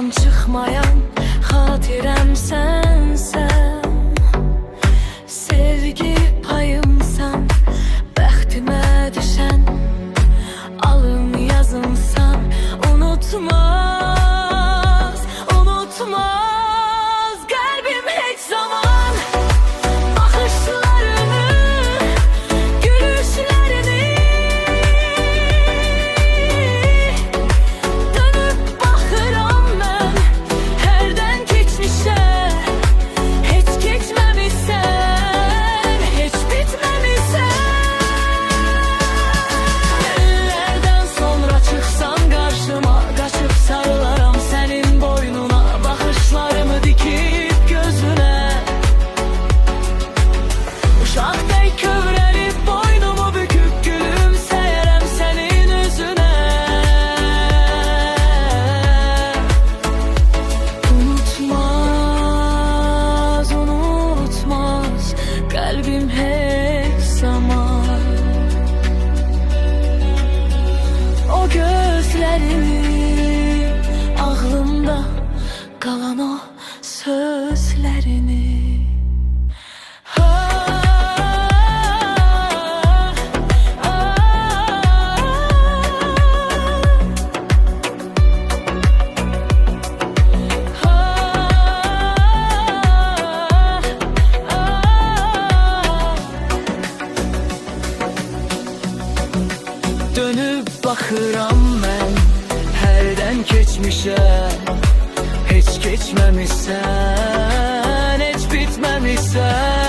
yadımdan çıxmayan xatirəm sənsən. Sevgi payımsan, bəxtimə düşən, alın yazımsan, unutmaz, unutmaz qəlbim heç zaman baxışlarını, gülüşlərini. Dönüp baxıram mən hərdən keçmişə, heç keçməmisən, heç bitməmisən. Ellərdən sonra çıxsan qarşıma, qaçıb sarılaram sənin boynuna, baxışlarımı dikib gözünə. Uşaqday kövrəlib boynumu büküb gülümsəyərəm sənin üzünə. Unutmaz, unutmaz qəlbim heç zaman o gözlərini, ağlımda qalan o sözlərini. Dönüp baxıram mən hərdən keçmişə, heç keçməmisən, heç bitməmisən.